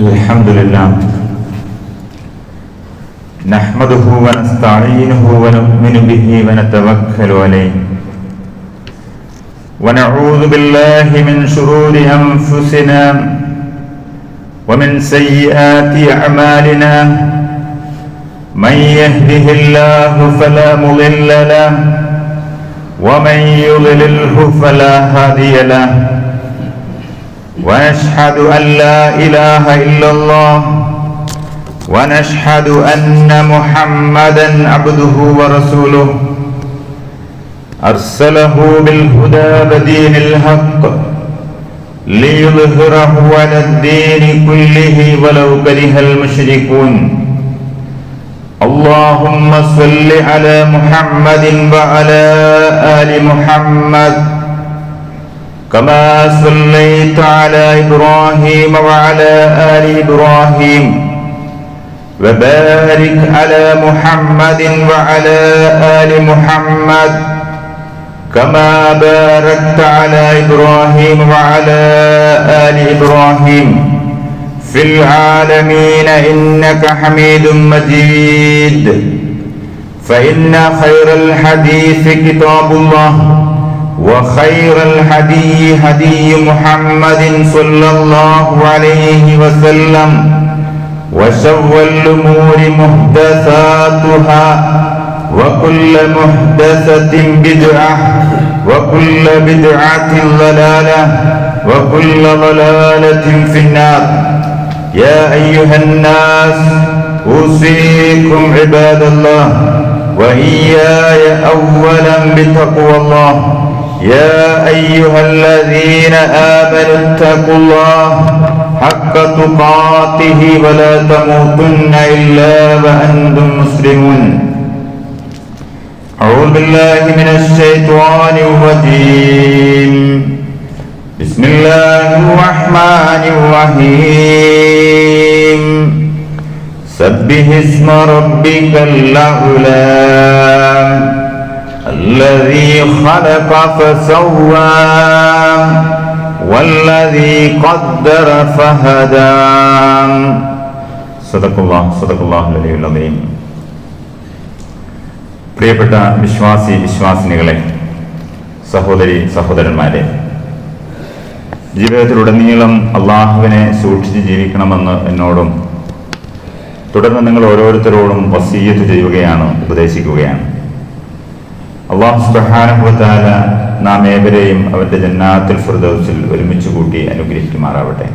الحمد لله نحمده ونستعينه ونؤمن به ونتوكل عليه ونعوذ بالله من شرور أنفسنا ومن سيئات أعمالنا من يهده الله فلا مضل له ومن يضلله فلا هادي له ونشهد أن لا إله إلا الله ونشهد أن محمدا عبده ورسوله أرسله بالهدى ودين الحق ليظهره على الدين كله ولو كره المشركون اللهم صل على محمد وعلى آل محمد كما صليت على إبراهيم وعلى آل إبراهيم وبارك على محمد وعلى آل محمد كما باركت على إبراهيم وعلى آل إبراهيم في العالمين إنك حميد مجيد فإن خير الحديث كتاب الله وخير الهدي هدي محمد صلى الله عليه وسلم وشر الأمور محدثاتها وكل محدثة بدعة وكل بدعة ضلالة وكل ضلالة في النار يا أيها الناس أوصيكم عباد الله وإياي أولا بتقوى الله يا أيها الذين آمنوا اتقوا الله حق تقاته ولا تموتن إلا وأنتم مسلمون أعوذ بالله من الشيطان الرجيم بسم الله الرحمن الرحيم سبح اسم ربك الأعلى الذي خلق فسوى والذي قدر فهدى صدق الله العلي العظيم. പ്രിയപ്പെട്ട വിശ്വാസിനികളെ, സഹോദരി സഹോദരന്മാരെ, ജീവിതത്തിലുടനീളം അള്ളാഹുവിനെ സൂക്ഷിച്ച് ജീവിക്കണമെന്ന് എന്നോടും തുടർന്ന് നിങ്ങൾ ഓരോരുത്തരോടും വസിയ്യത്ത് ചെയ്യുകയാണ്, ഉപദേശിക്കുകയാണ്. അല്ലാഹു സുബ്ഹാനഹു വ തആല നാം ഏവരെയും അവന്റെ ജന്നാത്തുൽ ഫിർദൗസിൽ ഒരുമിച്ച് കൂട്ടി അനുഗ്രഹിക്കുമാറാവട്ടെ.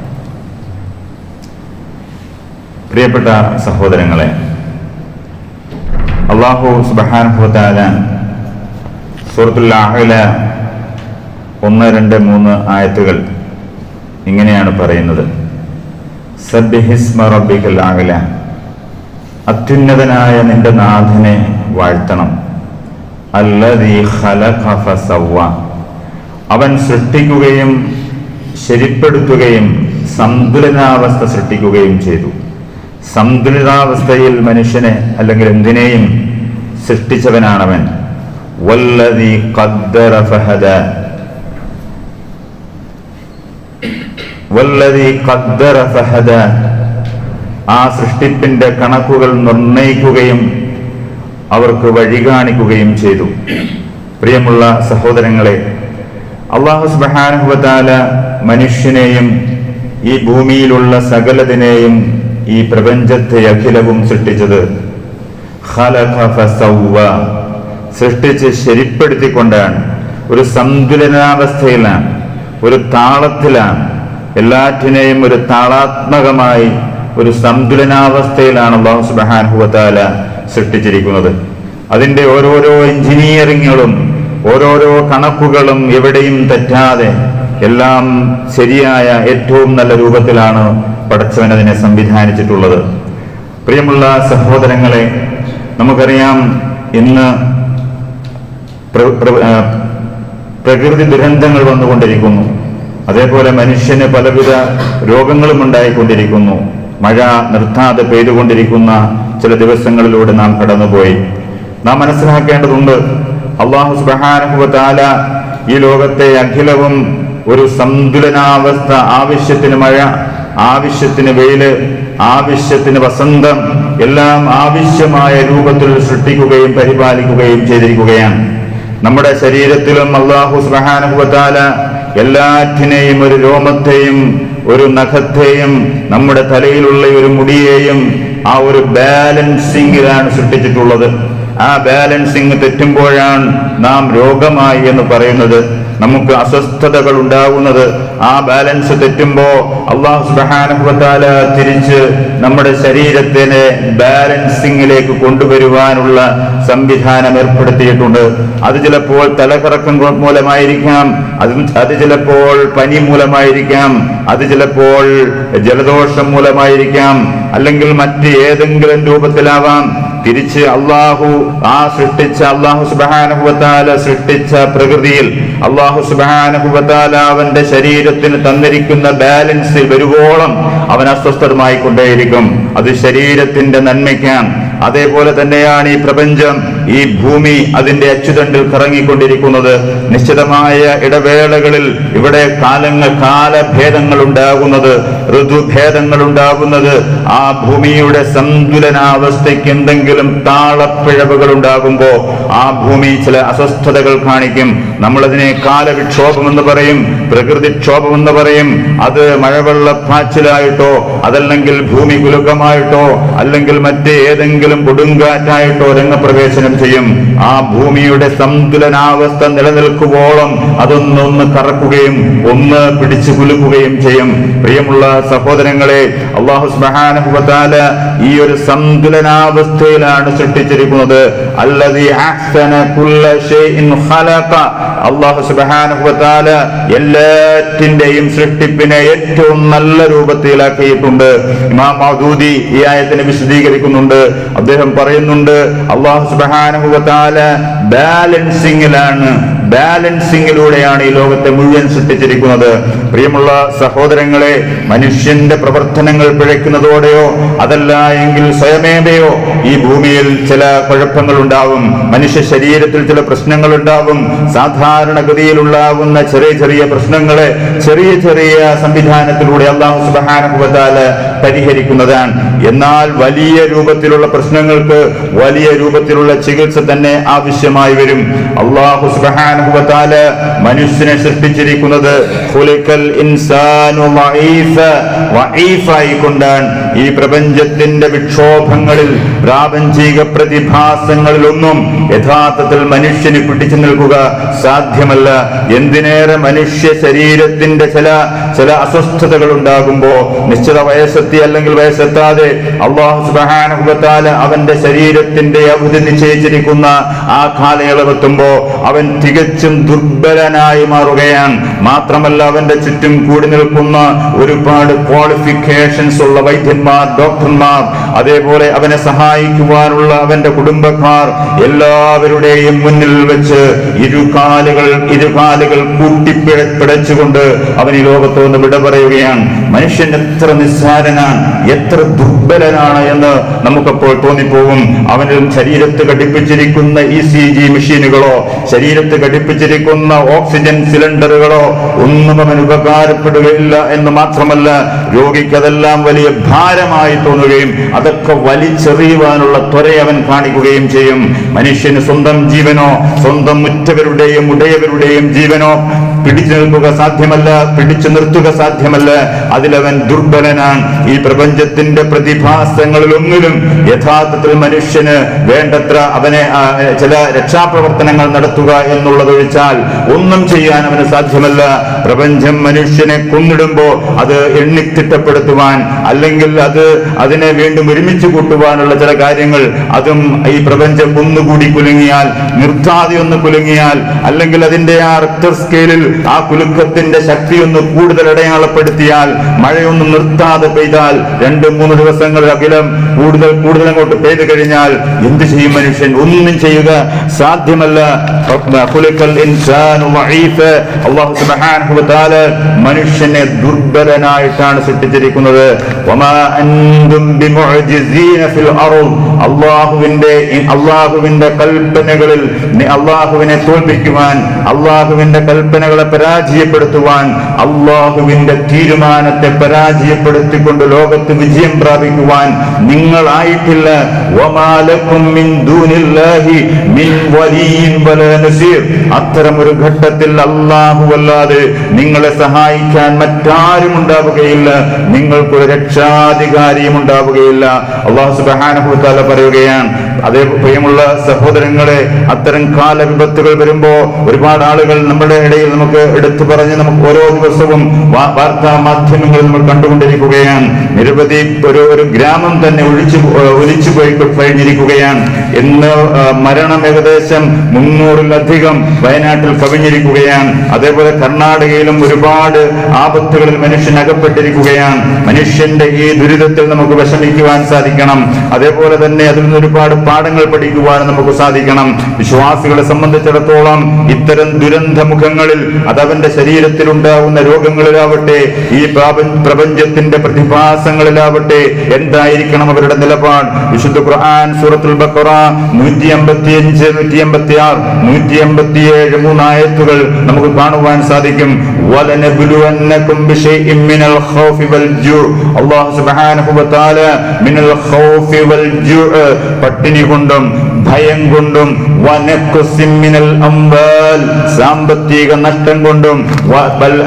പ്രിയപ്പെട്ട സഹോദരങ്ങളെ, അല്ലാഹു സുബ്ഹാനഹു വ തആല സൂറത്തുൽ അഅല 1, 2, 3 ആയത്തുകൾ ഇങ്ങനെയാണ് പറയുന്നത്: സബ്ബിഹിസ്മ റബ്ബിക്കൽ അഅല, അത്യുന്നതനായ നിന്റെ നാഥനെ വാഴ്ത്തണം. അല്ലദീ ഖലഖ ഫസവ്വ, അവൻ സൃഷ്ടിക്കുകയും ശരിപ്പെടുത്തുകയും സന്തുലിതാവസ്ഥ സൃഷ്ടിക്കുകയും ചെയ്തു. സന്തുലിതാവസ്ഥയിൽ മനുഷ്യനെ അല്ലെങ്കിൽ എന്തിനേയും സൃഷ്ടിച്ചവനാണവൻ. വല്ലദീ ഖദ്ദറ ഫഹദ, വല്ലദീ ഖദ്ദറ ഫഹദ, ആ സൃഷ്ടിപ്പിന്റെ കണക്കുകൾ നിർണയിക്കുകയും അവർക്ക് വഴി കാണിക്കുകയും ചെയ്തു. പ്രിയമുള്ള സഹോദരങ്ങളെ, അല്ലാഹു സുബ്ഹാനഹു വ തആല മനുഷ്യനെയും ഈ ഭൂമിയിലുള്ള സകലതിനെയും ഈ പ്രപഞ്ചത്തെ അഖിലവും സൃഷ്ടിച്ചത് ഖലഖ ഫസവ്വ, സൃഷ്ടിച്ച് ശരിപ്പെടുത്തിക്കൊണ്ടാണ്. ഒരു സന്തുലനാവസ്ഥയിലാണ്, ഒരു താളത്തിലാണ്, എല്ലാറ്റിനെയും ഒരു താളാത്മകമായി ഒരു സന്തുലനാവസ്ഥയിലാണ് അല്ലാഹു സുബ്ഹാനഹു വ തആല സൃഷ്ടിച്ചിരിക്കുന്നത്. അതിൻ്റെ ഓരോരോ എഞ്ചിനീയറിങ്ങുകളും ഓരോരോ കണക്കുകളും എവിടെയും തെറ്റാതെ എല്ലാം ശരിയായ ഏറ്റവും നല്ല രൂപത്തിലാണ് പടച്ചവൻ അതിനെ സംവിധാനിച്ചിട്ടുള്ളത്. പ്രിയമുള്ള സഹോദരങ്ങളെ, നമുക്കറിയാം ഇന്ന് പ്രകൃതി ദുരന്തങ്ങൾ വന്നുകൊണ്ടിരിക്കുന്നു. അതേപോലെ മനുഷ്യന് പലവിധ രോഗങ്ങളും ഉണ്ടായിക്കൊണ്ടിരിക്കുന്നു. മഴ നിർത്താതെ പെയ്തുകൊണ്ടിരിക്കുന്ന ചില ദിവസങ്ങളിലൂടെ നാം കടന്നുപോയി. നാം മനസ്സിലാക്കേണ്ടതുണ്ട്, അല്ലാഹു സുബ്ഹാനഹു വ തആല ഈ ലോകത്തെ അഖിലവും ഒരു സന്തുലനാവസ്ഥ, ആവശ്യത്തിന് മഴ, ആവശ്യത്തിന് വെയില്, ആവശ്യത്തിന് വസന്തം, എല്ലാം ആവശ്യമായ രൂപത്തിൽ സൃഷ്ടിക്കുകയും പരിപാലിക്കുകയും ചെയ്തിരിക്കുകയാണ്. നമ്മുടെ ശരീരത്തിലും അല്ലാഹു സുബ്ഹാനഹു വ തആല എല്ലാറ്റിനെയും, ഒരു രോമത്തെയും ഒരു നഖത്തെയും നമ്മുടെ തലയിലുള്ള ഒരു മുടിയെയും ആ ഒരു ബാലൻസിങ്ങിലാണ് സൃഷ്ടിച്ചിട്ടുള്ളത്. ആ ബാലൻസിങ് തെറ്റുമ്പോഴാണ് നാം രോഗമായി എന്ന് പറയുന്നത്, നമുക്ക് അസ്വസ്ഥതകൾ ഉണ്ടാകുന്നത്. ആ ബാലൻസ് തെറ്റുമ്പോ അല്ലാഹു സുബ്ഹാനഹു വ തആല തിരിച്ച് നമ്മുടെ ശരീരത്തിനെ ബാലൻസിങ്ങിലേക്ക് കൊണ്ടുവരുവാനുള്ള സംവിധാനം ഏർപ്പെടുത്തിയിട്ടുണ്ട്. അത് ചിലപ്പോൾ തലകറക്കം മൂലമായിരിക്കാം, അത് ചിലപ്പോൾ പനി മൂലമായിരിക്കാം, അത് ചിലപ്പോൾ ജലദോഷം മൂലമായിരിക്കാം, അല്ലെങ്കിൽ മറ്റ് ഏതെങ്കിലും രൂപത്തിലാവാം. തിരിച്ച് അള്ളാഹു സുബ്ഹാനഹു വ തആല സൃഷ്ടിച്ച പ്രകൃതിയിൽ അല്ലാഹു സുബ്ഹാനഹു വ തആല അവന്റെ ശരീരത്തിന് തന്നിരിക്കുന്ന ബാലൻസിൽ വരുവോളം അവൻ അസ്വസ്ഥമായി കൊണ്ടേയിരിക്കും. അത് ശരീരത്തിന്റെ നന്മയ്ക്കാണ്. അതേപോലെ തന്നെയാണ് ഈ പ്രപഞ്ചം, ഈ ഭൂമി അതിന്റെ അച്ചുതണ്ടിൽ കറങ്ങിക്കൊണ്ടിരിക്കുന്നത്. നിശ്ചിതമായ ഇടവേളകളിൽ ഇവിടെ കാലഭേദങ്ങൾ ഉണ്ടാകുന്നത്, ഋതുഭേദങ്ങൾ ഉണ്ടാകുന്നത്, ആ ഭൂമിയുടെ സന്തുലനാവസ്ഥയ്ക്ക് എന്തെങ്കിലും താളപ്പിഴവുകൾ ഉണ്ടാകുമ്പോ ആ ഭൂമി ചില അസ്വസ്ഥതകൾ കാണിക്കും. നമ്മളതിനെ കാലവിക്ഷോഭം എന്ന് പറയും, പ്രകൃതിക്ഷോഭം എന്ന് പറയും. അത് മഴവെള്ളപ്പാച്ചിലായിട്ടോ അതല്ലെങ്കിൽ ഭൂമി കുലുക്കമായിട്ടോ അല്ലെങ്കിൽ മറ്റ് ഏതെങ്കിലും കൊടുങ്കാറ്റായിട്ടോ രംഗപ്രവേശനം ചെയ്യും. ആ ഭൂമിയുടെ സന്തുലനാവസ്ഥ നിലനിൽക്കുവോളം അതൊന്നൊന്ന് കറക്കുകയും ഒന്ന് പിടിച്ചു കുലുക്കുകയും ചെയ്യും. പ്രിയമുള്ള സഹോദരങ്ങളെ, അല്ലാഹു സുബ്ഹാനഹു വ തആല ഈ ഒരു സന്തുലനാവസ്ഥയിലാണ് സൃഷ്ടിച്ചിരിക്കുന്നത്. അല്ലദീ അഹ്സന കുല്ല ഷൈഇൻ ഖലഖ. അല്ലാഹു സുബ്ഹാനഹു വ തആല എല്ലാറ്റിന്റെയും സൃഷ്ടിപ്പിനെ ഏറ്റവും നല്ല രൂപത്തിലാക്കിയിട്ടുണ്ട്. ഇമാം മൗദൂദി ഈ ആയത്തിനെ വിശദീകരിക്കുന്നുണ്ട്. അദ്ദേഹം പറയുന്നുണ്ട്, അല്ലാഹു സുബ്ഹാനഹു വ തആല ബാലൻസിങ്ങിലൂടെയാണ് ഈ ലോകത്തെ മുഴുവൻ സൃഷ്ടിച്ചിരിക്കുന്നത്. പ്രിയമുള്ള സഹോദരങ്ങളെ, മനുഷ്യന്റെ പ്രവർത്തനങ്ങൾ പിഴയ്ക്കുന്നതോടെയോ അതല്ല എങ്കിൽ സ്വയമേവയോ ഈ ഭൂമിയിൽ ചില കുഴപ്പങ്ങൾ ഉണ്ടാവും. മനുഷ്യ ശരീരത്തിൽ ചില പ്രശ്നങ്ങൾ ഉണ്ടാവും. സാധാരണഗതിയിലുണ്ടാകുന്ന ചെറിയ ചെറിയ പ്രശ്നങ്ങളെ ചെറിയ ചെറിയ സംവിധാനത്തിലൂടെ അല്ലാഹു സുബ്ഹാനഹു വ തആല പരിഹരിക്കുന്നതാണ്. എന്നാൽ വലിയ രൂപത്തിലുള്ള പ്രശ്നങ്ങൾക്ക് വലിയ രൂപത്തിലുള്ള ചികിത്സ തന്നെ ആവശ്യമായി വരും. അല്ലാഹു സുബ്ഹാനഹു വ തആല മനുഷ്യനെ സൃഷ്ടിച്ചിരിക്കുന്നത് ഖുലിഖൽ ഇൻസാനു വഈഫായി കൊണ്ടാണ്. ഈ പ്രപഞ്ചത്തിന്റെ വിക്ഷോഭങ്ങളിൽ, പ്രാപഞ്ചിക പ്രതിഭാസങ്ങളിലൊന്നും യഥാർത്ഥത്തിൽ മനുഷ്യന് പിടിച്ചു നിൽക്കുക സാധ്യമല്ല. എന്തിനേറെ മനുഷ്യ ശരീരത്തിന്റെ ചില അസ്വസ്ഥതകൾ ഉണ്ടാകുമ്പോ, നിശ്ചിത വയസ്സെത്തി അല്ലെങ്കിൽ വയസ്സെത്താതെ അല്ലാഹു സുബ്ഹാനഹു വ തആല അവന്റെ ശരീരത്തിന്റെ അവധി നിശ്ചയിച്ചിരിക്കുന്ന ആ കാലയളവെത്തുമ്പോ അവൻ തികച്ചും ദുർബലനായി മാറുകയാണ്. മാത്രമല്ല, അവന്റെ ചുറ്റും കൂടി നിൽക്കുന്ന ഒരുപാട് ക്വാളിഫിക്കേഷൻസ് ഉള്ള വൈദ്യന്മാർ, ഡോക്ടർമാർ, അതേപോലെ അവനെ സഹായിക്കുവാനുള്ള അവന്റെ കുടുംബക്കാർ, എല്ലാവരുടെയും മുന്നിൽ വെച്ച് ഇരുകാലുകൾ കൂട്ടിപ്പിടച്ചുകൊണ്ട് അവൻ ഈ ലോകത്തോന്ന് വിട പറയുകയാണ്. മനുഷ്യൻ എത്ര നിസ്സാരനാണ്, എത്ര ദുർബലനാണ് എന്ന് നമുക്കപ്പോൾ തോന്നിപ്പോകും. അവനിൽ ശരീരത്ത് ഘടിപ്പിച്ചിരിക്കുന്ന ECG മെഷീനുകളോ ശരീരത്ത് ഘടിപ്പിച്ചിരിക്കുന്ന ഓക്സിജൻ സിലിണ്ടറുകളോ ഒന്നും അവൻ ഉപകാരപ്പെടുകയില്ല എന്ന് മാത്രമല്ല, രോഗിക്ക് അതെല്ലാം വലിയ ഭാരമായി തോന്നുകയും അതൊക്കെ വലിച്ചെറിയുവാനുള്ള ത്വര അവൻ കാണിക്കുകയും ചെയ്യും. മനുഷ്യന് സ്വന്തം ജീവനോ സ്വന്തം ഉറ്റവരുടെയും ഉടയവരുടെയും ജീവനോ പിടിച്ചു നിൽക്കുക സാധ്യമല്ല, പിടിച്ചു നിർത്തുക സാധ്യമല്ല. അതിലവൻ ദുർബലനാണ്. ഈ പ്രപഞ്ചത്തിന്റെ പ്രതിഭാസങ്ങളിലൊന്നിലും യഥാർത്ഥത്തിൽ മനുഷ്യന് വേണ്ടത്ര അവനെ ചില രക്ഷാപ്രവർത്തനങ്ങൾ നടത്തുക എന്നുള്ളതൊഴിച്ചാൽ ഒന്നും ചെയ്യാൻ അവന് സാധ്യമല്ല. പ്രപഞ്ചം മനുഷ്യനെ കൊന്നിടുമ്പോ അത് എണ്ണിത്തിട്ടപ്പെടുത്തുവാൻ അല്ലെങ്കിൽ അതിനെ വീണ്ടും ഒരുമിച്ച് കൂട്ടുവാനുള്ള ചില കാര്യങ്ങൾ, അതും ഈ പ്രപഞ്ചം ഒന്നുകൂടി കുലുങ്ങിയാൽ, നിർത്താതെ ഒന്ന് കുലുങ്ങിയാൽ, അല്ലെങ്കിൽ അതിന്റെ ആ റിക്ടർ സ്കെയിലിൽ ആ കുലുക്കത്തിന്റെ ശക്തി ഒന്ന് കൂടുതൽ അടയാളപ്പെടുത്തിയാൽ, മഴയൊന്നും നിർത്താതെ പെയ്താൽ 2-3 ദിവസങ്ങളിൽ അഖിലം കൂടുതൽ അങ്ങോട്ട് പെയ്തു കഴിഞ്ഞാൽ എന്ത് ചെയ്യും മനുഷ്യൻ? ഒന്നും ചെയ്യുക സാധ്യമല്ല. അല്ലാഹു സുബ്ഹാനഹു വ തആല മനുഷ്യനെ ദുർബലനായിട്ടാണ് സൃഷ്ടിച്ചിരിക്കുന്നത്. വമാ അൻതും ബിമുഅ്ജിസീന ഫിൽ അർദ്. അല്ലാഹുവിന്റെ കൽപ്പനകളിൽ അല്ലാഹുവിനെ തോൽപ്പിക്കുവാൻ അള്ളാഹുവിന്റെ കൽപ്പനകളെ പരാജയപ്പെടുത്തുവാൻ, അള്ളാഹുവിന്റെ തീരുമാനത്തെ പരാജയപ്പെടുത്തിക്കൊണ്ട് ലോകത്ത് വിജയം പ്രാപിക്കുവാൻ നിങ്ങളായിട്ടില്ല. വമാ ലക്കും മിൻ ദൂനില്ലാഹി മിൻ വലിയ്യിൻ വലാ നസീർ. അത്തരമൊരു ഘട്ടത്തിൽ അല്ലാഹുവല്ലാതെ നിങ്ങളെ സഹായിക്കാൻ മറ്റാരും ഉണ്ടാവുകയില്ല, നിങ്ങൾക്കൊരു രക്ഷാധികാരിയും ഉണ്ടാവുകയില്ല. അല്ലാഹു സുബ്ഹാനഹു വ തആല പറയുകയാണ്. അതേ പ്രിയമുള്ള സഹോദരങ്ങളെ, അത്തരം കാലവിപത്തുകൾ വരുമ്പോ ഒരുപാട് ആളുകൾ നമ്മുടെ ഇടയിൽ നമുക്ക് എടുത്തു പറഞ്ഞ് നമുക്ക് ഓരോ ദിവസവും വാർത്താ മാധ്യമങ്ങളിൽ നമ്മൾ കണ്ടുകൊണ്ടിരിക്കുകയാണ്. നിരവധി ഒരു ഗ്രാമം തന്നെ ഒലിച്ചു പോയി കഴിഞ്ഞിരിക്കുകയാണ്. ഇന്ന് മരണം ഏകദേശം 300-ലധികം വയനാട്ടിൽ കവിഞ്ഞിരിക്കുകയാണ്. അതേപോലെ കർണാടകയിലും ഒരുപാട് ആപത്തുകളിൽ മനുഷ്യൻ അകപ്പെട്ടിരിക്കുകയാണ്. മനുഷ്യന്റെ ഈ ദുരിതത്തിൽ നമുക്ക് വിഷമിക്കുവാൻ സാധിക്കണം. അതേപോലെ തന്നെ അതിൽ നിന്ന് ഒരുപാട് പാഠങ്ങൾ പഠിക്കുവാൻ നമുക്ക് സാധിക്കണം. വിശ്വാസികളെ സംബന്ധിച്ചിടത്തോളം ഇത്തരം ദുരന്ത മുഖങ്ങളിൽ, അതവന്റെ ശരീരത്തിൽ ഉണ്ടാകുന്ന രോഗങ്ങളിലാവട്ടെ, ഈ പ്രപഞ്ചത്തിന്റെ പ്രതിഭാസങ്ങളിലാവട്ടെ, എന്തായിരിക്കണം അവരുടെ നിലപാട്? വിശുദ്ധ ഖുർആൻ സൂറത്തുൽ ബഖറ 155, 156, 187 മൂന്നായത്തുകൾ നമുക്ക് കാണുവാൻ സാധിക്കും. വലനബ്ലുവന്നകും ബിശൈഇൻ മിനൽ ഖൗഫി വൽ ജൂ. അല്ലാഹു സുബ്ഹാനഹു വ തആല മിനൽ ഖൗഫി വൽ ജൂ, പട്ടിണി കൊണ്ടും ഭയം കൊണ്ടും, വനഖ്സിൻ മിനൽ അംവാൽ, സാമ്പത്തിക നഷ്ടം കൊണ്ടും, വൽ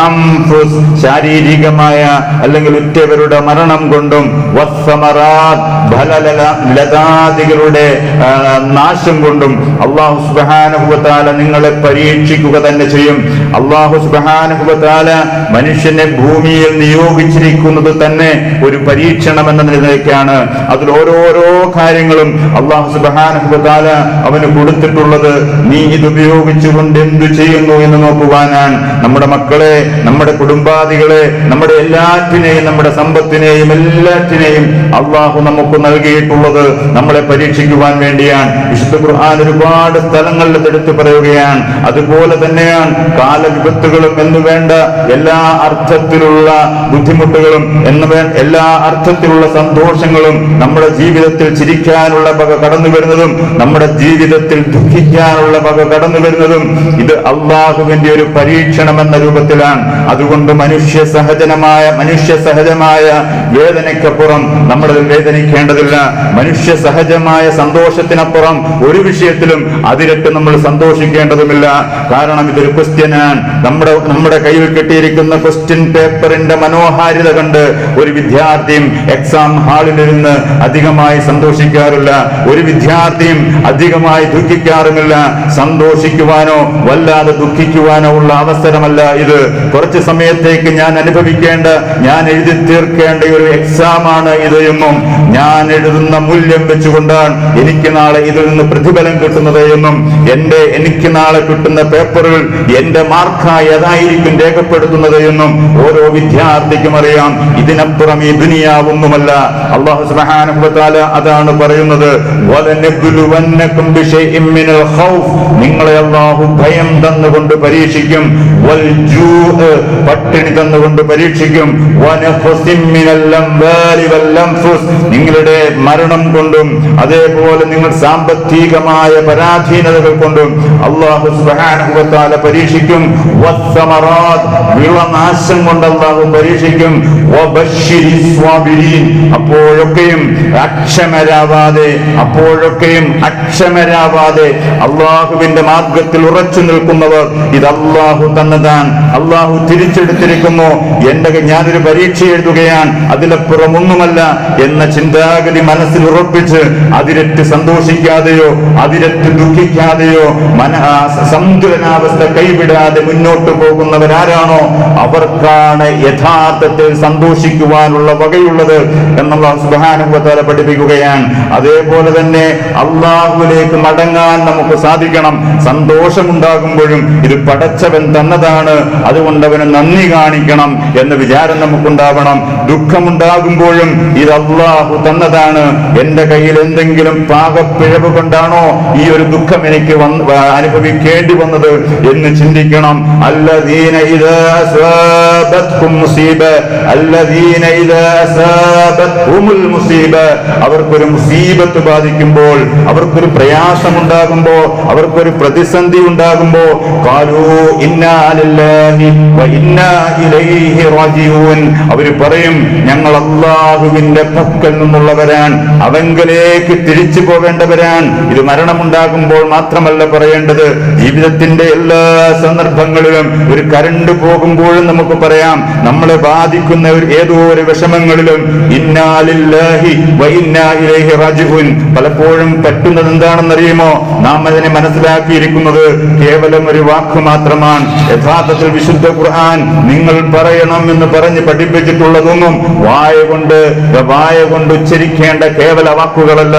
അൻഫുസ്, ശാരീരികമായ അല്ലെങ്കിൽ ഉറ്റവരുടെ മരണം കൊണ്ടും, വസ്സമറാത്ത്, ഫലലതാദികളുടെ നാശം കൊണ്ടും അല്ലാഹു സുബ്ഹാനഹു വ തആല നിങ്ങളെ പരീക്ഷിക്കുക തന്നെ ചെയ്യും. അല്ലാഹു സുബ്ഹാനഹു വ തആല മനുഷ്യനെ ഭൂമിയിൽ നിയോഗിച്ചിരിക്കുന്നത് തന്നെ ഒരു പരീക്ഷണം എന്ന നിലയ്ക്കാണ്. അതിൽ ഓരോരോ കാര്യങ്ങളും അല്ലാഹു സുബ്ഹാനഹു വ തആല അവന് കൊടുത്തിട്ടുള്ളത് നീ ഇത് ഉപയോഗിച്ചുകൊണ്ട് എന്തു ചെയ്യുന്നു എന്ന് നോക്കുവാനാണ്. നമ്മുടെ മക്കളെ, നമ്മുടെ കുടുംബാദികളെ, നമ്മുടെ എല്ലാറ്റിനെയും, നമ്മുടെ സമ്പത്തിനെയും എല്ലാറ്റിനെയും അല്ലാഹു നമുക്ക് നൽകിയിട്ടുള്ളത് നമ്മളെ പരീക്ഷിക്കുവാൻ വേണ്ടിയാണ്. വിശുദ്ധ ഖുർആൻ ഒരുപാട് സ്ഥലങ്ങളിൽ എടുത്തു പറയുകയാണ്. അതുപോലെ തന്നെയാണ് കാലവിപത്തുകളും എന്ന് വേണ്ട എല്ലാ അർത്ഥത്തിലുള്ള ബുദ്ധിമുട്ടുകളും എല്ലാ അർത്ഥത്തിലുള്ള സന്തോഷങ്ങളും നമ്മുടെ ജീവിതത്തിൽ ചിരിക്കാനുള്ള വക കടന്നു വരുന്നതും നമ്മുടെ ജീവിതത്തിൽ ദുഃഖിക്കാനുള്ള വക കടന്നു വരുന്നതും ഇത് അള്ളാഹുവിന്റെ ഒരു പരീക്ഷണം എന്ന രൂപത്തിലാണ്. അതുകൊണ്ട് മനുഷ്യ സഹജമായ വേദനയ്ക്കപ്പുറം നമ്മൾ വേദനിക്കേണ്ടതില്ല. മനുഷ്യ സഹജമായ സന്തോഷത്തിനപ്പുറം ഒരു വിഷയത്തിലും അതിരട്ട് നമ്മൾ സന്തോഷിക്കേണ്ടതുമില്ല. കാരണം ഇതൊരു ക്വസ്റ്റ്യനാണ്. നമ്മുടെ കയ്യിൽ കിട്ടിയിരിക്കുന്ന ക്വസ്റ്റ്യൻ പേപ്പറിന്റെ മനോഹാരിത കണ്ട് ഒരു വിദ്യാർത്ഥിയും എക്സാം ഹാളിലിരുന്ന് അധികമായി സന്തോഷിക്കാറില്ല. ഒരു വിദ്യാർത്ഥിയും അധികമായി ദുഃഖിക്കാറുമില്ല. സന്തോഷിക്കുവാനോ വല്ലാതെ ദുഃഖിക്കുവാനോ ഉള്ള അവസരമല്ല ഇത്. കുറച്ച് സമയത്തേക്ക് ഞാൻ അനുഭവിക്കേണ്ട, ഞാൻ എഴുതി തീർക്കേണ്ട ഒരു എക്സാമാണ് ഇത് എന്നും, ഞാൻ എഴുതുന്ന മൂല്യം വെച്ചുകൊണ്ടാണ് എനിക്ക് നാളെ ഇതിൽ നിന്ന് പ്രതിഫലം കിട്ടുന്നത് എന്നും, എനിക്ക് നാളെ കിട്ടുന്ന പേപ്പറുകൾ എന്റെ മാർക്കായി അതായിരിക്കും രേഖപ്പെടുത്തുന്നത് എന്നും ഓരോ വിദ്യാർത്ഥിക്കും അറിയാം. ഇതിനപ്പുറം ഈ ദുനിയാവൊന്നുമല്ല. അല്ലാഹു സുബ്ഹാനഹു വ തആല അതാണ് പറയുന്നത്. വലനബ്ലുവന്നകും ബിശൈഇൻ മിനൽ ഖൗഫ്, നിങ്ങളെ അല്ലാഹു ഭയം തന്നുകൊണ്ട് പരീക്ഷിക്കും. വൽ ജൂ, പട്ടിണി തന്നുകൊണ്ട് പരീക്ഷിക്കും. വനഖ്സിൻ മിനൽ അംവാലി വൽ അൻഫുസ്, നിങ്ങളുടെ മരണം കൊണ്ടും അതേപോലെ നിങ്ങൾ സാമ്പത്തികമായ പരാധീനതകൾ കൊണ്ടും അല്ലാഹു സുബ്ഹാനഹു വ തആല പരീക്ഷിക്കും. വസ്സമറാത്ത്, വിളനാശം കൊണ്ട് അല്ലാഹു പരീക്ഷിക്കും. വബശ്ശിരിസ് സ്വാബിരീൻ, അപ്പോഴൊക്കെയും അക്ഷമരാവാതെ അള്ളാഹുവിന്റെ മാർഗത്തിൽ ഉറച്ചു നിൽക്കുന്നവർ, ഇത് അള്ളാഹു തന്നതാണ്, അള്ളാഹു തിരിച്ചെടുത്തിരിക്കുന്നു, ഞാനൊരു പരീക്ഷ എഴുതുകയാണ്, അതിലപ്പുറം ഒന്നുമല്ല എന്ന ചിന്താഗതി മനസ്സിൽ ഉറപ്പിച്ച് അതിരറ്റ് സന്തോഷിക്കാതെയോ അതിരറ്റ് ദുഃഖിക്കാതെയോ സന്തുലനാവസ്ഥ കൈവിടാതെ മുന്നോട്ട് പോകുന്നവരാരാണോ അവർക്കാണ് യഥാർത്ഥത്തിൽ സന്തോഷിക്കുവാനുള്ള വകയുള്ളത് എന്ന് അല്ലാഹു സുബ്ഹാനഹു വ തആല പഠിപ്പിക്കുകയാണ്. അതേപോലെ തന്നെ അള്ളാഹുവിലേക്ക് മടങ്ങാൻ നമുക്ക് സാധിക്കണം. സന്തോഷമുണ്ടാകുമ്പോഴും ഇത് പടച്ചവൻ തന്നതാണ്, അതുകൊണ്ട് അവന് നന്ദി കാണിക്കണം എന്ന വിചാരം നമുക്കുണ്ടാവണം. ദുഃഖമുണ്ടാകുമ്പോഴും ഇത് അള്ളാഹു തന്നതാണ്, എന്റെ കയ്യിൽ എന്തെങ്കിലും പാകപ്പിഴവ് കൊണ്ടാണോ ഈ ഒരു ദുഃഖം എനിക്ക് അനുഭവിക്കേണ്ടി വന്നത് എന്ന് ചിന്തിക്കണം. അല്ലദീന ഇദാ അസാബത്കും മുസീബ, അല്ലദീന ഇദാ അസാബത്ഹുമുൽ മുസീബ, അവർക്കൊരു മുസീബത്ത് ബാധിക്കുമ്പോൾ, അവർക്ക് അവർക്കൊരു പ്രയാസമുണ്ടാകുമ്പോ, അവർക്കൊരു പ്രതിസന്ധി ഉണ്ടാകുമ്പോ ഖാലൂ ഇന്നാ ലില്ലാഹി വ ഇന്നാ ഇലൈഹി റാജിഊൻ, അവര് പറയും ഞങ്ങൾ അല്ലാഹുവിന്റെ പക്കൽ നിന്നുള്ളവരാണ്, അവങ്കലേക്ക് തിരിച്ചു പോകേണ്ടവരാണ്. ഇത് മരണമുണ്ടാകുമ്പോൾ മാത്രമല്ല പറയേണ്ടത്, ജീവിതത്തിന്റെ എല്ലാ സന്ദർഭങ്ങളിലും. ഒരു കരണ്ട് പോകുമ്പോഴും നമുക്ക് പറയാം, നമ്മളെ ബാധിക്കുന്ന ഏതോ ഒരു വിഷമങ്ങളിലും ഇന്നാ ലില്ലാഹി വ ഇന്നാ ഇലൈഹി റാജിഊൻ. പലപ്പോഴും പറ്റുന്നത് എന്താണെന്നറിയുമോ? നാം അതിനെ മനസ്സിലാക്കിയിരിക്കുന്നത് കേവലം ഒരു വാക്ക് മാത്രമാണ്. യഥാർത്ഥത്തിൽ വിശുദ്ധ ഖുർആൻ നിങ്ങൾ പറയണം എന്ന് പറഞ്ഞ് പഠിപ്പിച്ചിട്ടുള്ളതൊന്നും വായ കൊണ്ട് ഉച്ചരിക്കേണ്ട കേവല വാക്കുകളല്ല.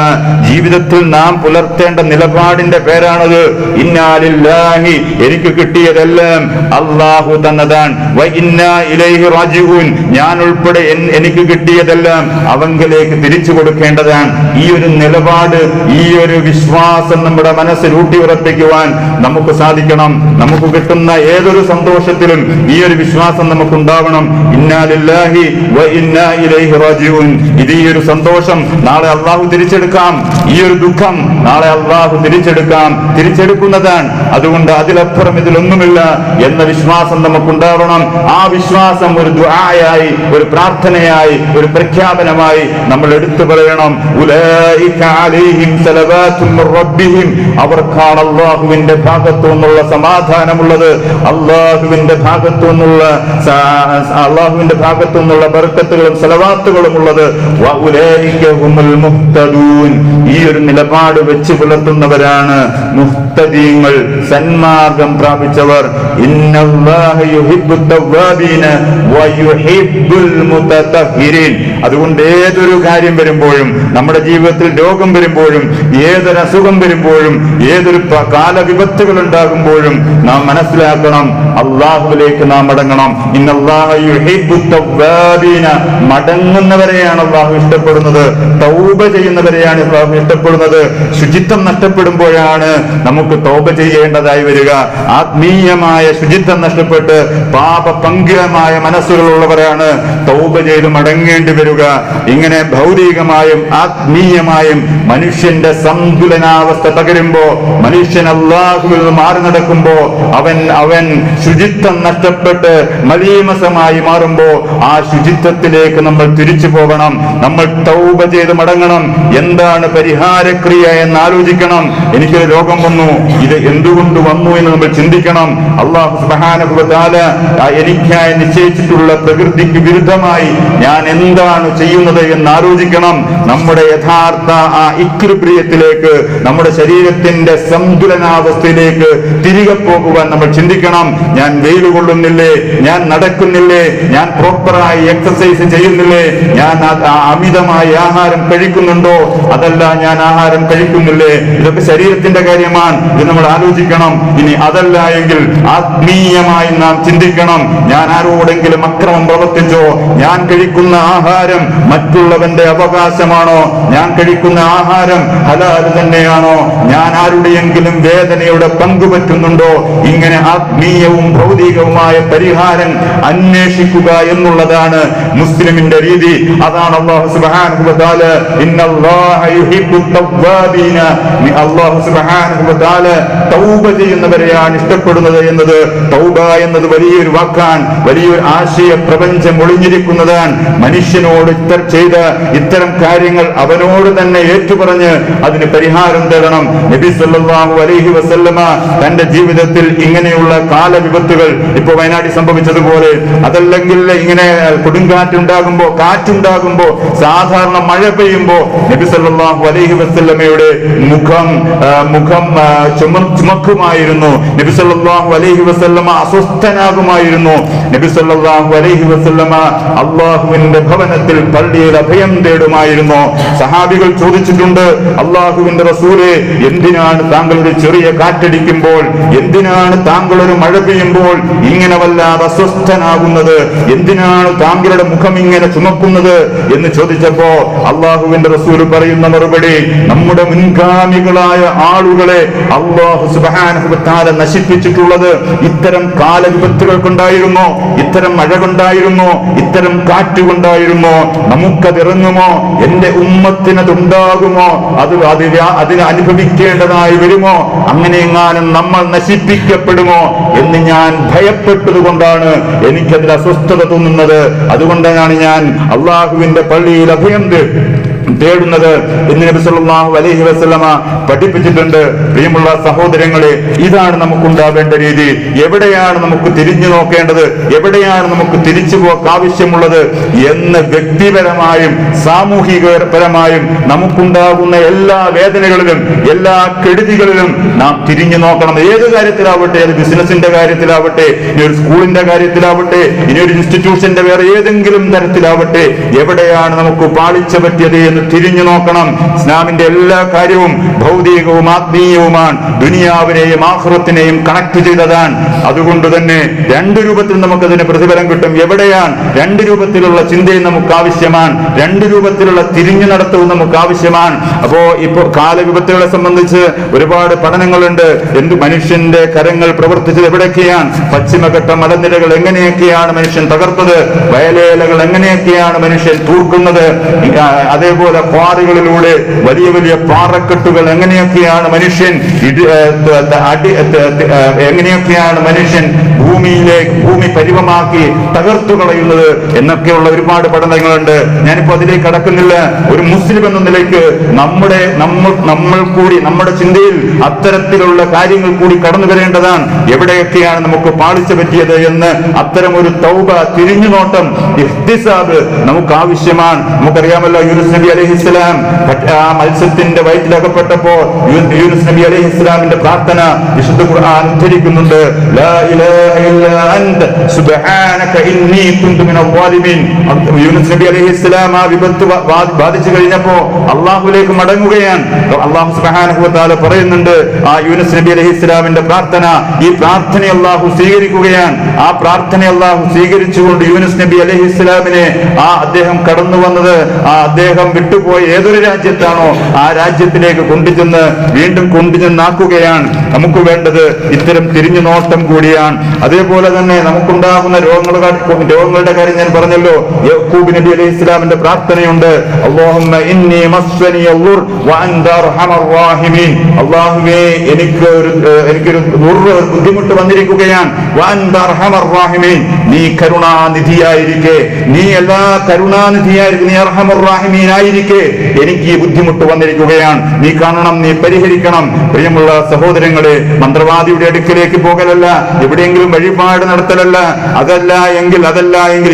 ജീവിതത്തിൽ നാം പുലർത്തേണ്ട നിലപാടിന്റെ പേരാണത്. ഇന്നാ ലില്ലാഹി, എനിക്ക് കിട്ടിയതെല്ലാം അല്ലാഹു തന്നതാണ്. വ ഇന്നാ ഇലൈഹി റാജിഊൻ, ഞാൻ ഉൾപ്പെടെ എനിക്ക് കിട്ടിയതെല്ലാം അവങ്കലേക്ക് തിരിച്ചു കൊടുക്കേണ്ടതാണ്. ഈ ഒരു നിലപാട്, ഈ ഒരു വിശ്വാസം നമ്മുടെ മനസ്സിൽ ഊട്ടിയുറപ്പിക്കുവാൻ നമുക്ക് സാധിക്കണം. നമുക്ക് കിട്ടുന്ന ഏതൊരു സന്തോഷത്തിലും ഈ ഒരു വിശ്വാസം നമുക്കുണ്ടാവണം. ഇന്നാ ലില്ലാഹി വ ഇന്നാ ഇലൈഹി റാജിഊൻ. ഇത് ഈ ഒരു സന്തോഷം നാളെ അല്ലാഹു തിരിച്ചെടുക്കാം, ഈ ഒരു ദുഃഖം നാളെ അല്ലാഹു തിരിച്ചെടുക്കുന്നതാണ്. അതുകൊണ്ട് അതിലപ്പുറം ഇതിലൊന്നുമില്ല എന്ന വിശ്വാസം നമുക്കുണ്ടാവണം. ആ വിശ്വാസം ഒരു ദുആയായി, ഒരു പ്രാർത്ഥനയായി, ഒരു പ്രഖ്യാപനമായി നമ്മൾ എടുത്തു പറയണം. ഉലൈക അലൈഹിം സലവാത്തും മിർ റബ്ബിഹിം, അവർക്കാണ് അല്ലാഹുവിന്റെ ഭാഗത്തു നിന്നുള്ള സമാധാനമുള്ളത്, അല്ലാഹുവിന്റെ ഭാഗത്തു നിന്നുള്ള ബർക്കത്തുകളും സലവാത്തുകളും ഉള്ളത്. വ ഉലൈക ഹുമുൽ മുഹ്തദൂൻ, ഈ ഒരു നിലപാട് വെച്ച് പുലർത്തുന്നവരാണ് മുഹ്തദീങ്ങൾ, സന്മാർഗം പ്രാപിച്ചവർ. ഇന്നല്ലാഹ യുഹിബ്ബുത് തവ്വാബീന വ യുഹിബ്ബുൽ മുതതഹിരീൻ. അതുകൊണ്ട് ഏതൊരു കാര്യം വരുമ്പോഴും, നമ്മുടെ ജീവിതത്തിൽ രോഗം വരുമ്പോഴും, ഏതൊരു അസുഖം വരുമ്പോഴും, ഏതൊരു കാലവിപത്തുകൾ ഉണ്ടാകുമ്പോഴും നാം മനസ്സിലാക്കണം, അല്ലാഹുവിലേക്ക് നാം മടങ്ങണം. ഇന്നല്ലാഹ യുഹിബ്ബുത് തവ്വാബീന, മടങ്ങുന്നവരെയാണ് അല്ലാഹു ഇഷ്ടപ്പെടുന്നത്, തൗബ ചെയ്യുന്നവരെയാണ് അല്ലാഹു ഇഷ്ടപ്പെടുന്നത്. ശുചിത്വം നഷ്ടപ്പെടുമ്പോഴാണ് നമുക്ക് തൗബ ചെയ്യേണ്ടതായി വരിക. ആത്മീയമായ ശുചിത്വം നഷ്ടപ്പെട്ട് പാപപങ്കിലമായ മനസ്സുകളുള്ളവരാണ് തൗബ ചെയ്ത് മടങ്ങേണ്ടി വരിക. ഇങ്ങനെ ഭൗതികമായും ആത്മീയമായും മനുഷ്യന്റെ സന്തുലനാവസ്ഥ തകരുമ്പോ, മനുഷ്യൻ അല്ലാഹുവിൽ നിന്ന് മാറി നടക്കുമ്പോ, അവൻ ശുചിത്വം നഷ്ടപ്പെട്ട് മലീമസമായി മാറുമ്പോ ആ ശുചിത്വത്തിലേക്ക് നമ്മൾ തിരിച്ചു പോകണം. നമ്മൾ തൗബ ചെയ്ത് മടങ്ങണം. എന്താണ് പരിഹാരക്രിയ എന്ന് ആലോചിക്കണം. എനിക്കൊരു രോഗം വന്നു, ഇത് എന്തുകൊണ്ട് വന്നു എന്ന് നമ്മൾ ചിന്തിക്കണം. അല്ലാഹു സുബ്ഹാനഹു വ തആല എനിക്കായി നിശ്ചയിച്ചിട്ടുള്ള പ്രകൃതിക്ക് വിരുദ്ധമായി ഞാൻ എന്താണ് ചെയ്യുന്നത് എന്ന് ആലോചിക്കണം. നമ്മുടെ യഥാർത്ഥ ആ ഇക്വിലിബ്രിയത്തിലേക്ക്, നമ്മുടെ ശരീരത്തിന്റെ സന്തുലനാവസ്ഥയിലേക്ക് തിരികെ പോകുവാൻ നമ്മൾ ചിന്തിക്കണം. ഞാൻ വെയിൽ കൊള്ളുന്നില്ലേ, ഞാൻ നടക്കുന്നില്ലേ, ഞാൻ പ്രോപ്പറായി എക്സസൈസ് ചെയ്യുന്നില്ലേ, ഞാൻ അമിതമായി ആഹാരം കഴിക്കുന്നുണ്ടോ, അതല്ല ഞാൻ ആഹാരം കഴിക്കുന്നില്ലേ, ഇതൊക്കെ ശരീരത്തിന്റെ കാര്യമാണ്. ഇത് നമ്മൾ ആലോചിക്കണം. ഇനി അതല്ല എങ്കിൽ ആത്മീയമായി നാം ചിന്തിക്കണം. ഞാൻ ആരോടെങ്കിലും അക്രമം പ്രവർത്തിച്ചോ, ഞാൻ കഴിക്കുന്ന ആഹാരം മറ്റുള്ളവന്റെ അവകാശമാണോ, ഞാൻ കഴിക്കുന്ന ആഹാരം ഹലാൽ തന്നെയാണോ, ഞാൻ ആരുടെയെങ്കിലും വേദനയുടെ പങ്കുപറ്റുന്നുണ്ടോ, ഇങ്ങനെ ആത്മീയവും ഭൗതികവുമായ പരിഹാരം അന്വേഷിക്കുക എന്നുള്ളതാണ് മുസ്ലിമിന്റെ രീതി. അതാണ് അല്ലാഹു സുബ്ഹാനഹു വ തആല ഇന്നല്ലാഹ യുഹിബ്ബുത് തവ്വാബീന, അല്ലാഹു സുബ്ഹാനഹു വ തആല തൗബ ചെയ്യുന്നവരെയാണ് ഇഷ്ടപ്പെടുന്നത് എന്നത്. തൗബ എന്നത് വലിയൊരു വാക്കാണ്, വലിയൊരു ആശയ പ്രപഞ്ചം ഒളിഞ്ഞിരിക്കുന്നതാണ്. മനുഷ്യനോട് ചെയ്ത ഇത്തരം കാര്യങ്ങൾ അവനോട് തന്നെ ഏറ്റുപറഞ്ഞ് അതിന് പരിഹാരം തേടണം. നബി സല്ലല്ലാഹു അലൈഹി വസല്ലമ തന്റെ ജീവിതത്തിൽ ഇങ്ങനെയുള്ള കാലവിപത്തുകൾ, ഇപ്പൊ വയനാട്ടിൽ സംഭവിച്ചതുപോലെ, അതല്ലെങ്കിൽ ഇങ്ങനെ കൊടുങ്കാറ്റുണ്ടാകുമ്പോ, കാറ്റുണ്ടാകുമ്പോ, സാധാരണ മഴ പെയ്യുമ്പോ നബി സല്ലല്ലാഹു അലൈഹി വസല്ലമയുടെ മുഖം ചുമക്കുമായിരുന്നു. നബി സല്ലല്ലാഹു അലൈഹി വസല്ലമ അസ്വസ്ഥനാകുമായിരുന്നു. നബി സല്ലല്ലാഹു അലൈഹി വസല്ലമ അല്ലാഹുവിന്റെ ഭവനത്തിൽ, പള്ളിയിൽ അഭയം തേടുമായിരുന്നു. സഹാബികൾ ചോദിച്ചിട്ടുണ്ട്, അല്ലാഹുവിന്റെ റസൂലേ, എന്തിനാണ് താങ്കൾ ഒരു ചെറിയ കാറ്റടിക്കുമ്പോൾ, എന്തിനാണ് താങ്കൾ ഒരു മഴ പെയ്യുമ്പോൾ ഇങ്ങനെ വല്ലാതെ അസ്വസ്ഥനാകുന്നത്, എന്തിനാണ് താങ്കളുടെ മുഖം ഇങ്ങനെ ചുമക്കുന്നത് എന്ന് ചോദിച്ചപ്പോ അല്ലാഹുവിന്റെ റസൂൽ പറയുന്ന മറുപടി, നമ്മുടെ മുൻഗാമികളായ ആളുകളെ അല്ലാഹു സുബ്ഹാനഹു വ തആല നശിപ്പിച്ചിട്ടുള്ളത് ഇത്തരം കാലവിപത്തുകൾ കൊണ്ടായിരുന്നു, ഇത്തരം മഴ കൊണ്ടായിരുന്നു, ഇത്തരം കാറ്റ് കൊണ്ടായിരുന്നു. നമുക്കതിറങ്ങുമോ? എന്റെ ഉമ്മത്തിനതുണ്ടാകുമോ? അത് അതിന് അനുഭവിക്കേണ്ടതായി വരുമോ, അങ്ങനെയെങ്ങാനും നമ്മൾ നശിപ്പിക്കപ്പെടുമോ എന്ന് ഞാൻ ഭയപ്പെട്ടതുകൊണ്ടാണ് എനിക്കതിൽ അസ്വസ്ഥത തോന്നുന്നത്. അതുകൊണ്ടാണ് ഞാൻ അള്ളാഹുവിന്റെ പള്ളിയിൽ അഭയം തേടുന്നത് എന്ന് നബി സല്ലല്ലാഹു അലൈഹി വസല്ലമ പഠിപ്പിച്ചിട്ടുണ്ട്. പ്രിയമുള്ള സഹോദരങ്ങളെ, ഇതാണ് നമുക്കുണ്ടാവേണ്ട രീതി. എവിടെയാണ് നമുക്ക് തിരിഞ്ഞു നോക്കേണ്ടത്, എവിടെയാണ് നമുക്ക് തിരിച്ചു ആവശ്യമുള്ളത് എന്ന് വ്യക്തിപരമായും സാമൂഹികപരമായും നമുക്കുണ്ടാകുന്ന എല്ലാ വേദനകളിലും എല്ലാ കെടുതികളിലും നാം തിരിഞ്ഞു നോക്കണം. ഏത് കാര്യത്തിലാവട്ടെ, അത് ബിസിനസിന്റെ കാര്യത്തിലാവട്ടെ, ഇനി ഒരു സ്കൂളിന്റെ കാര്യത്തിലാവട്ടെ, ഇനി ഒരു ഇൻസ്റ്റിറ്റ്യൂഷന്റെ വേറെ ഏതെങ്കിലും തരത്തിലാവട്ടെ, എവിടെയാണ് നമുക്ക് പാളിച്ച പറ്റിയത് എന്ന് തിരിഞ്ഞു നോക്കണം. ഇസ്ലാമിന്റെ എല്ലാ കാര്യവും ഭൗതികവും ആത്മീയവുമാണ്, ദുനിയാവിനെയും ആഖിറത്തിനെയും കണക്ട് ചെയ്തതാണ്. അതുകൊണ്ട് തന്നെ രണ്ട് രൂപത്തിൽ നമുക്കതിന് പ്രതിഫലം കിട്ടും. എവിടെയാണ് രണ്ട് രൂപത്തിലുള്ള ചിന്തയും നമുക്ക് ആവശ്യമാണ്, രണ്ട് രൂപത്തിലുള്ള തിരിഞ്ഞു നടത്തവും നമുക്ക് ആവശ്യമാണ്. അപ്പോ ഇപ്പോൾ കാലവിപത്തുകളെ സംബന്ധിച്ച് ഒരുപാട് പഠനങ്ങളുണ്ട്. എന്ത് മനുഷ്യന്റെ കരങ്ങൾ പ്രവർത്തിച്ചത് എവിടെയൊക്കെയാണ്, പശ്ചിമഘട്ട മലനിരകൾ എങ്ങനെയൊക്കെയാണ് മനുഷ്യൻ തകർത്തത്, വയലേലകൾ എങ്ങനെയൊക്കെയാണ് മനുഷ്യൻ തൂർക്കുന്നത്, അതേപോലെ പാറകളിലൂടെ വലിയ വലിയ പാറക്കെട്ടുകൾ എങ്ങനെയൊക്കെയാണ് മനുഷ്യൻ ഭൂമി പരിവമാക്കി തകർത്തു കളയുന്നത് എന്നൊക്കെയുള്ള ഒരുപാട് പഠനങ്ങളുണ്ട്. ഞാനിപ്പോ അതിലേക്ക് കടക്കുന്നില്ല. ഒരു മുസ്ലിം എന്ന നിലയ്ക്ക് നമ്മൾ കൂടി നമ്മുടെ ചിന്തയിൽ അത്തരത്തിലുള്ള കാര്യങ്ങൾ കൂടി കടന്നു വരേണ്ടതാണ്. എവിടെയൊക്കെയാണ് നമുക്ക് പാളിച്ച പറ്റിയത് എന്ന് അത്തരം ഒരു തൗബ, തിരിഞ്ഞുനോട്ടം, ഇഹ്തിസാബ് നമുക്ക് ആവശ്യമാണ്. നമുക്കറിയാമല്ലോ, യൂനുസ് നബി അലൈഹിസ്സലാം ആ മത്സ്യത്തിന്റെ വയറ്റിലകപ്പെട്ടപ്പോ യൂനുസ് നബി അലൈഹിസ്സലാമിന്റെ പ്രാർത്ഥന വിശുദ്ധ ഖുർആൻ ഉദ്ധരിക്കുന്നുണ്ട്. ലാ ഇലാഹ ഇല്ലാ അൻത സുബ്ഹാനക ഇന്നി കുന്തു മിനൽ ളാലിമീൻ. യൂനുസ് നബി അലൈഹിസ്സലാം ആ വിപത്ത് ബാധിച്ചു കഴിഞ്ഞപ്പോ അള്ളാഹുവിലേക്ക് മടങ്ങുകയാണ്. അള്ളാഹു സുബ്ഹാനഹു വ തആല പറയുന്നുണ്ട്, ആ യൂനുസ് നബി അലൈഹിസ്സലാമിന്റെ പ്രാർത്ഥന, ഈ പ്രാർത്ഥന അള്ളാഹു സ്വീകരിക്കുകയാണ്. ആ പ്രാർത്ഥന അള്ളാഹു സ്വീകരിച്ചുകൊണ്ട് യൂനുസ് നബി അലൈഹിസ്സലാമിനെ അദ്ദേഹം കടന്നു വന്നത്, അദ്ദേഹം വിട്ടുപോയ ഏതൊരു രാജ്യത്താണോ ആ രാജ്യത്തിലേക്ക് വീണ്ടും കൊണ്ടുചെന്നാക്കുകയാണ്. നമുക്ക് വേണ്ടത് ഇത്തരം തിരിഞ്ഞു നോട്ടം കൂടിയാണ്. അതേപോലെ തന്നെ നമുക്കുണ്ടാകുന്ന രോഗങ്ങളുടെ കാര്യം ഞാൻ പറഞ്ഞല്ലോ. യാക്കൂബ് നബി അലൈഹി ഇസ്ലാമിന്റെ പ്രാർത്ഥനയുണ്ട്, അല്ലാഹുമ്മ ഇന്നി മസ്സനി അൽദുർ വ അൻത അർഹമർ റഹീമീൻ. അല്ലാഹുവേ, എനിക്കൊരു ബുദ്ധിമുട്ട് വന്നിരിക്കുകയാണ്. വ അൻത അർഹമർ റഹീമീൻ, നീ കരുണാനിധിയായിരിക്കെ, നീ എല്ലാ കരുണാനിധിയായിരിക്കെ, നീ അർഹമർ റഹീമീൻ ആയിരിക്കെ എനിക്ക് ഈ ബുദ്ധിമുട്ട് വന്നിരിക്കുകയാണ്. നീ കാണണം, നീ പരിഹരിക്കണം. പ്രിയമുള്ള സഹോദരങ്ങളെ, മന്ത്രവാദിയുടെ അടുക്കിലേക്ക് പോകലല്ല, എവിടെയെങ്കിലും വഴിപാട് നടത്തലല്ല, അതല്ല എങ്കിൽ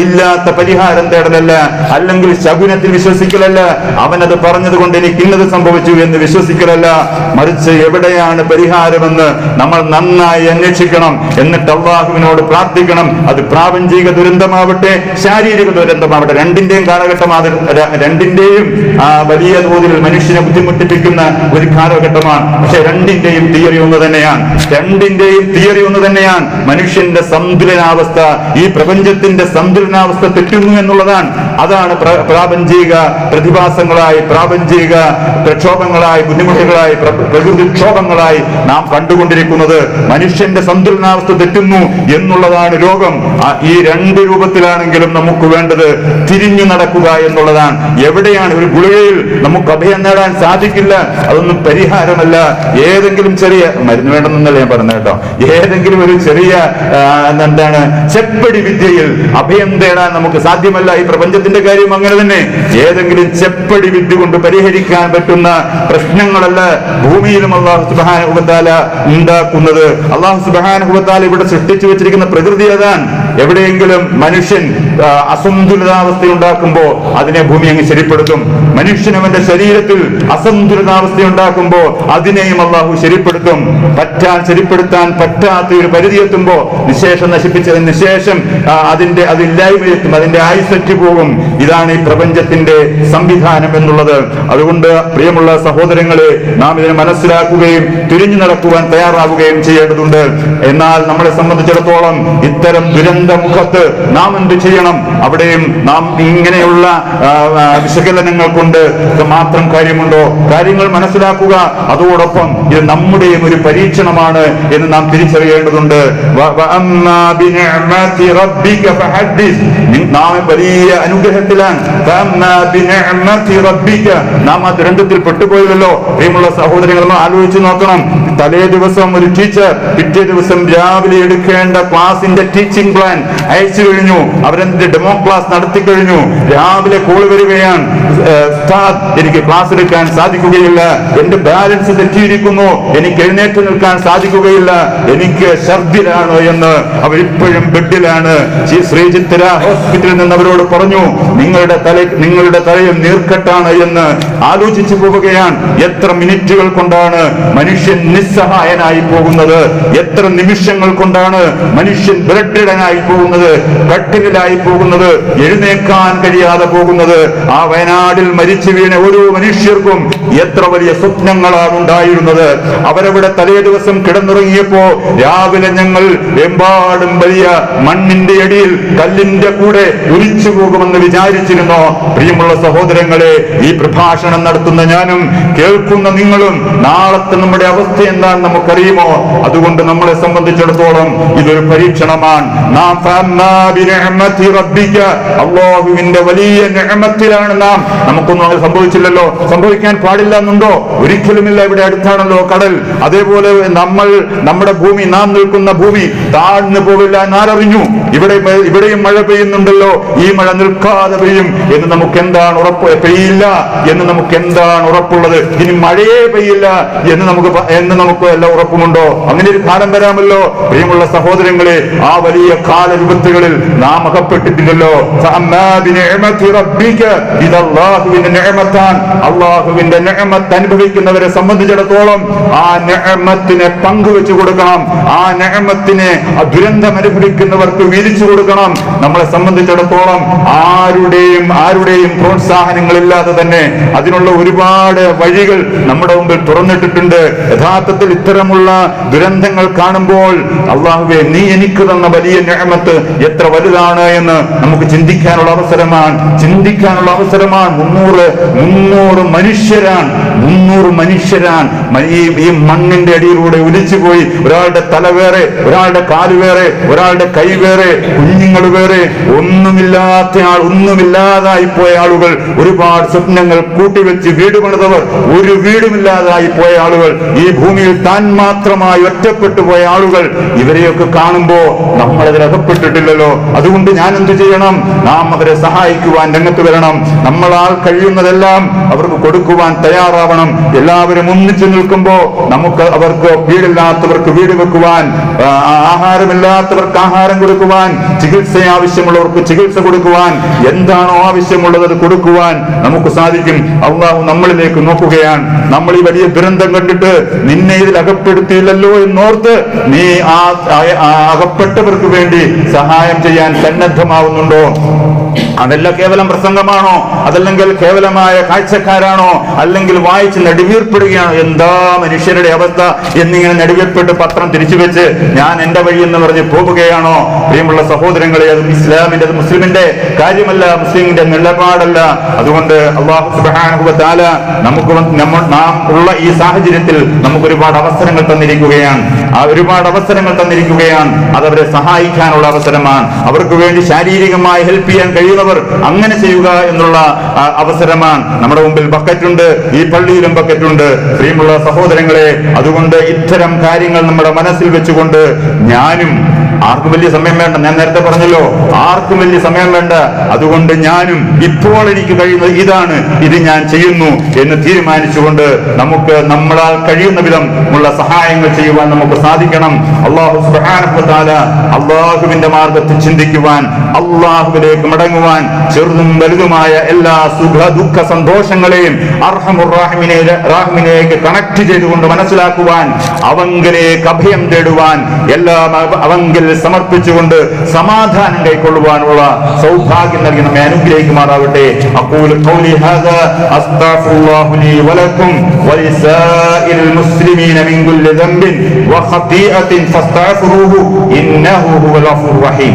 ഇല്ലാത്ത പരിഹാരം തേടലല്ല, അല്ലെങ്കിൽ ശകുനത്തിൽ വിശ്വസിക്കലല്ല, അവനത് പറഞ്ഞത് കൊണ്ട് എനിക്ക് ഇന്നത് സംഭവിച്ചു എന്ന് വിശ്വസിക്കലല്ല. മറിച്ച് എവിടെയാണ് പരിഹാരമെന്ന് നമ്മൾ നന്നായി അന്വേഷിക്കണം. എന്നിട്ട് അല്ലാഹുവിനോട് പ്രാർത്ഥിക്കണം. അത് പ്രാപഞ്ചിക ദുരന്തമാവട്ടെ, ശാരീരിക ദുരന്തമാവട്ടെ, രണ്ടിന്റെയും കാലഘട്ടം, രണ്ടിന്റെയും വലിയ തോതിൽ മനുഷ്യനെ ബുദ്ധിമുട്ടിപ്പിക്കുന്ന ഒരു കാലഘട്ടമാണ്. പക്ഷെ രണ്ടിന്റെയും തിയറി ഒന്ന് തന്നെയാണ്. മനുഷ്യന്റെ സന്തുലനാവസ്ഥ, ഈ പ്രപഞ്ചത്തിന്റെ സന്തുലനാവസ്ഥ തെറ്റുന്നു എന്നുള്ളതാണ്. അതാണ് പ്രാപഞ്ചിക പ്രതിഭാസങ്ങളായി, പ്രാപഞ്ചിക പ്രക്ഷോഭങ്ങളായി, ബുദ്ധിമുട്ടുകളായി, പ്രകൃതിക്ഷോഭങ്ങളായി നാം കണ്ടുകൊണ്ടിരിക്കുന്നത്. മനുഷ്യന്റെ സന്തുലനാവസ്ഥ തെറ്റുന്നു എന്നുള്ളതാണ് രോഗം. ഈ രണ്ട് രൂപത്തിലാണെങ്കിലും നമുക്ക് വേണ്ടത് തിരിഞ്ഞു നടക്കുക എന്നുള്ളതാണ്. എവിടെയാണ് ഒരു ഗുളികയിൽ നമുക്ക് അഭയം നേടാൻ സാധിക്കില്ല, അതൊന്നും പരിഹാരമല്ല. ഏതെങ്കിലും ചെറിയ മരുന്ന് വേണമെന്നല്ല ഞാൻ പറഞ്ഞ കേട്ടോ, ഏതെങ്കിലും ഒരു ചെറിയ ചെപ്പടി വിദ്യയിൽ അഭയം തേടാൻ നമുക്ക് സാധ്യമല്ല. ഈ പ്രപഞ്ചത്തിന്റെ കാര്യം അങ്ങനെ തന്നെ. ഏതെങ്കിലും ചെപ്പടി വിദ്യ കൊണ്ട് പരിഹരിക്കാൻ പറ്റുന്ന പ്രശ്നങ്ങളല്ല ഭൂമിയിലും അല്ലാഹു സുബ്ഹാനഹു വ തആല ഉണ്ടാക്കുന്നത്. അല്ലാഹു സുബ്ഹാനഹു വ തആല ഇവിടെ സൃഷ്ടിച്ചു വെച്ചിരിക്കുന്ന പ്രകൃതി അതാണ്. എവിടെയെങ്കിലും മനുഷ്യൻ അസന്തുലിതാവസ്ഥ ഉണ്ടാക്കുമ്പോൾ അതിനെ ഭൂമി അങ്ങ് ശരിപ്പെടുത്തും. മനുഷ്യൻ അവന്റെ ശരീരത്തിൽ അസന്തുലിതാവസ്ഥ ഉണ്ടാക്കുമ്പോൾ അതിനെയും അല്ലാഹു ശരിപ്പെടുത്തും. ശരിപ്പെടുത്താൻ പറ്റാത്ത ഒരു പരിധി എത്തുമ്പോൾ നിശേഷം നശിപ്പിച്ചതിന് ശേഷം അതില്ലായ്മയെത്തും, അതിന്റെ ആയുസ്സറ്റ് പോകും. ഇതാണ് ഈ പ്രപഞ്ചത്തിന്റെ സംവിധാനം എന്നുള്ളത്. അതുകൊണ്ട് പ്രിയമുള്ള സഹോദരങ്ങളെ, നാം ഇതിനെ മനസ്സിലാക്കുകയും തിരിഞ്ഞു നടക്കുവാൻ തയ്യാറാവുകയും ചെയ്യേണ്ടതുണ്ട്. എന്നാൽ നമ്മളെ സംബന്ധിച്ചിടത്തോളം ഇത്തരം ദുരന്ത ദുരന്ത മുഖത്ത് നാം എന്ത് ചെയ്യണം? അവിടെയും നാം ഇങ്ങനെയുള്ള വിശകലനങ്ങൾ കൊണ്ട് മാത്രം കാര്യമുണ്ടോ? കാര്യങ്ങൾ മനസ്സിലാക്കുക. അതോടൊപ്പം ഇത് നമ്മുടെയും ഒരു പരീക്ഷണമാണ് എന്ന് നാം തിരിച്ചറിയേണ്ടതുണ്ട്. നാം വലിയ അനുഗ്രഹത്തിലാണ്. നാം ആ ദുരന്തത്തിൽ പെട്ടുപോയല്ലോ. പ്രിയമുള്ള സഹോദരങ്ങൾ, ആലോചിച്ച് നോക്കണം. തലേ ദിവസം ഒരു ടീച്ചർ പിറ്റേ ദിവസം രാവിലെ എടുക്കേണ്ട ക്ലാസിന്റെ ടീച്ചിങ് പ്ലാൻ അയച്ചു കഴിഞ്ഞു. അവരെന്ത് ഡെമോ ക്ലാസ് നടത്തി കഴിഞ്ഞു. രാവിലെ കോൾ വരികയാണ്, എനിക്ക് ക്ലാസ് എടുക്കാൻ സാധിക്കുകയില്ല, എന്റെ ബാലൻസ് തെറ്റിയിരിക്കുന്നു, എനിക്ക് എഴുന്നേറ്റ് നിൽക്കാൻ സാധിക്കുകയില്ല, എനിക്ക് ഛർദിലാണ് എന്ന്. അവരിപ്പോഴും ബെഡിലാണ്. ശ്രീചിത്ര ഹോസ്പിറ്റലിൽ നിന്ന് അവരോട് പറഞ്ഞു, നിങ്ങളുടെ തലയും നീർക്കെട്ടാണ് എന്ന്. ആലോചിച്ചു പോവുകയാണ്, എത്ര മിനിറ്റുകൾ കൊണ്ടാണ് മനുഷ്യൻ നിസ്സഹായനായി പോകുന്നത്, എത്ര നിമിഷങ്ങൾ കൊണ്ടാണ് മനുഷ്യൻ ബ്ലഡ്ഡനായി പോകുന്നത്, കട്ടിലായി പോകുന്നത്, എഴുന്നേക്കാൻ കഴിയാതെ പോകുന്നത്. ആ വയനാടിൽ മരിച്ചു വീണ ഓരോ മനുഷ്യർക്കും എത്ര വലിയ സ്വപ്നങ്ങളാണ് ഉണ്ടായിരുന്നത്. അവരവിടെ തലേ ദിവസം കിടന്നുറങ്ങിയപ്പോ രാവിലെ ഞങ്ങൾ എമ്പാടും വലിയ മണ്ണിന്റെ അടിയിൽ കല്ലിന്റെ കൂടെ ഒലിച്ചു പോകുമെന്ന് വിചാരിച്ചിരുന്നോ? പ്രിയമുള്ള സഹോദരങ്ങളെ, ഈ പ്രഭാഷണം നടത്തുന്ന ഞാനും കേൾക്കുന്ന നിങ്ങളും നാളത്തെ നമ്മുടെ അവസ്ഥ എന്താണെന്ന് നമുക്കറിയുമോ? അതുകൊണ്ട് നമ്മളെ സംബന്ധിച്ചിടത്തോളം ഇതൊരു പരീക്ഷണമാണ്. നാം അല്ലാഹുവിന്റെ വലിയ നിഅമത്തിലാണ് നാം. നമുക്കൊന്നും അങ്ങനെ സംഭവിച്ചില്ലല്ലോ, സംഭവിക്കാൻ പാടില്ല എന്നുണ്ടോ? ഒരിക്കലുമില്ല. ഇവിടെ അടുത്താണല്ലോ കടൽ. അതേപോലെ നമ്മുടെ ഭൂമി, നാം നിൽക്കുന്ന ഭൂമി താഴ്ന്നു പോവില്ല എന്നാരറിഞ്ഞു? ഇവിടെയും മഴ പെയ്യുന്നുണ്ടല്ലോ. ഈ മഴ നിൽക്കാതെ പെയ്യും എന്ന് നമുക്ക് എന്താണ് ഉറപ്പ്? പെയ്യില്ല എന്ന് നമുക്ക് എന്താണ് ഉറപ്പുള്ളത്? ഇനി മഴയെ പെയ്യില്ല എന്ന് നമുക്ക് എല്ലാ ഉറപ്പുമുണ്ടോ? അങ്ങനെ ഒരു കാലം വരാമല്ലോ. പ്രിയമുള്ള സഹോദരങ്ങളെ, ആ വലിയ കാലവിപത്തുകളിൽ നാം അകപ്പെട്ടിട്ടില്ലല്ലോ. ഇത് അല്ലാഹുവിന്റെ നിഅമത്താണ്. അല്ലാഹുവിന്റെ നിഅമത്ത് അനുഭവിക്കുന്നവരെ സംബന്ധിച്ചിടത്തോളം ആ നിഅമത്തിനെ പങ്കുവെച്ചു കൊടുക്കണം. ആ നിഅമത്തിനെ ദുരന്തം അനുഭവിക്കുന്നവർക്ക് വീതിച്ചു കൊടുക്കണം. നമ്മളെ സംബന്ധിച്ചിടത്തോളം ആരുടെയും പ്രോത്സാഹനങ്ങളില്ലാതെ തന്നെ അതിനുള്ള ഒരുപാട് വഴികൾ നമ്മുടെ മുമ്പിൽ തുറന്നിട്ടിട്ടുണ്ട്. യഥാർത്ഥത്തിൽ ഇത്തരമുള്ള ദുരന്തങ്ങൾ കാണുമ്പോൾ അല്ലാഹുവേ, നീ എനിക്ക് തന്ന വലിയ നിഅമത്ത് എത്ര വലുതാണ് എന്ന് നമുക്ക് ചിന്തിക്കാനുള്ള അവസരമാണ്. 300 മനുഷ്യരാണ് ഈ മണ്ണിന്റെ അടിയിലൂടെ ഒലിച്ചുപോയി. ഒരാളുടെ തല വേറെ, ഒരാളുടെ കാല് വേറെ, ഒരാളുടെ കൈ വേറെ, കുഞ്ഞുങ്ങൾ വേറെ, ഒന്നുമില്ലാതായി പോയ ആളുകൾ, ഒരുപാട് സ്വപ്നങ്ങൾ കൂട്ടിവെച്ച് വീട് പണിതവർ, ഒരു വീടുമില്ലാതായി പോയ ആളുകൾ, ഈ ഭൂമിയിൽ താൻ മാത്രമായി ഒറ്റപ്പെട്ടു പോയ ആളുകൾ, ഇവരെയൊക്കെ കാണുമ്പോ നമ്മളതിൽ അകപ്പെട്ടിട്ടില്ലല്ലോ. അതുകൊണ്ട് ഞാൻ എന്ത് ചെയ്യണം? നാം അവരെ സഹായിക്കുവാൻ രംഗത്ത് വരണം. നമ്മളാൽ കഴിയുന്നതെല്ലാം അവർക്ക് കൊടുക്കുവാൻ തയ്യാറാവണം. എല്ലാവരും ഒന്നിച്ചു നിൽക്കുമ്പോ അവർക്ക് വീടില്ലാത്തവർക്ക് വീട് വെക്കുവാൻ, ആഹാരമില്ലാത്തവർക്ക് ആഹാരം കൊടുക്കുവാൻ, ചികിത്സ ആവശ്യമുള്ളവർക്ക് ചികിത്സ കൊടുക്കുവാൻ, എന്താണോ ആവശ്യമുള്ളത് അത് കൊടുക്കുവാൻ നമുക്ക് സാധിക്കും. അല്ലാഹു നമ്മളിലേക്ക് നോക്കുകയാണ്. നമ്മൾ ഈ വലിയ ദുരന്തം കണ്ടിട്ട് നിന്നെ ഇതിൽ അകപ്പെടുത്തിയില്ലല്ലോ എന്നോർത്ത് നീ അകപ്പെട്ടവർക്ക് വേണ്ടി സഹായം ചെയ്യാൻ സന്നദ്ധമാവുന്നുണ്ടോ? അതല്ല കേവലം പ്രസംഗമാണോ? അതല്ലെങ്കിൽ കേവലമായ കാഴ്ചക്കാരാണോ? അല്ലെങ്കിൽ വായിച്ച് നെടുവീർപ്പെടുകയാണോ? എന്താ മനുഷ്യരുടെ അവസ്ഥ എന്നിങ്ങനെ നെടുവീർപ്പെട്ട് പത്രം തിരിച്ചു വെച്ച് ഞാൻ എന്റെ വഴി എന്ന് പറഞ്ഞ് പോവുകയാണോ? പ്രിയമുള്ള സഹോദരങ്ങളെ, അത് ഇസ്ലാമിന്റെ, അത് മുസ്ലിമിന്റെ കാര്യമല്ല, മുസ്ലിമിന്റെ നിലപാടല്ല. അതുകൊണ്ട് അല്ലാഹു സുബ്ഹാനഹു വ തആല നാം ഉള്ള ഈ സാഹചര്യത്തിൽ നമുക്ക് ഒരുപാട് അവസരങ്ങൾ തന്നിരിക്കുകയാണ്. അതവരെ സഹായിക്കാനുള്ള അവസരമാണ്. അവർക്ക് വേണ്ടി ശാരീരികമായി ഹെൽപ്പ് ചെയ്യാൻ കഴിയുന്നവർ അങ്ങനെ ചെയ്യുക എന്നുള്ള അവസരമാണ്. നമ്മുടെ മുമ്പിൽ ബക്കറ്റുണ്ട്, ഈ പള്ളിയിലും ബക്കറ്റുണ്ട്. പ്രിയമുള്ള സഹോദരങ്ങളെ, അതുകൊണ്ട് ഇത്തരം കാര്യങ്ങൾ നമ്മുടെ മനസ്സിൽ വെച്ചുകൊണ്ട് ആർക്കും വലിയ സമയം വേണ്ട. ഞാൻ നേരത്തെ പറഞ്ഞല്ലോ, ആർക്കും വലിയ സമയം വേണ്ട. അതുകൊണ്ട് ഞാനും ഇപ്പോൾ എനിക്ക് കഴിയുന്നത് ഇതാണ്, ഇത് ഞാൻ ചെയ്യുന്നു എന്ന് തീരുമാനിച്ചുകൊണ്ട് നമുക്ക് നമ്മളാൽ കഴിയുന്ന വിധം ഉള്ള സഹായങ്ങൾ ചെയ്യുവാൻ നമുക്ക് സാധിക്കണം. അല്ലാഹു സുബ്ഹാനഹു വ തആല അല്ലാഹുവിന്റെ മാർഗത്തിൽ ചിന്തിക്കുവാൻ, അല്ലാഹുവിലേക്ക് മടങ്ങുവാൻ, ചെറുതും വലുതുമായ എല്ലാ സുഖ ദുഃഖ സന്തോഷങ്ങളെയും അർഹമുർ റഹീമിലേക്ക് കണക്ട് ചെയ്തുകൊണ്ട് മനസ്സിലാക്കുവാൻ, അവങ്കിലേക്ക് അഭയം തേടുവാൻ, എല്ലാം അവങ്കിൽ സമർപ്പിച്ചുകൊണ്ട് സമാധാനം കൈക്കൊള്ളുവാനുള്ള സൗഭാഗ്യം നൽകി നമ്മെ അനുഗ്രഹിക്കുമാറാവട്ടെ. അഖൂലു ഖൗലി ഹാദാ അസ്തഗ്ഫിറുല്ലാഹു ലീ വലക്കും വലിസാഇരിൽ മുസ്ലിമീന മിൻ കുല്ലി ദംബിൻ വഖതീഅത്തിൻ ഫസ്തഗ്ഫിറൂഹു ഇന്നഹു ഹുവൽ ഗഫൂറുർ റഹീം.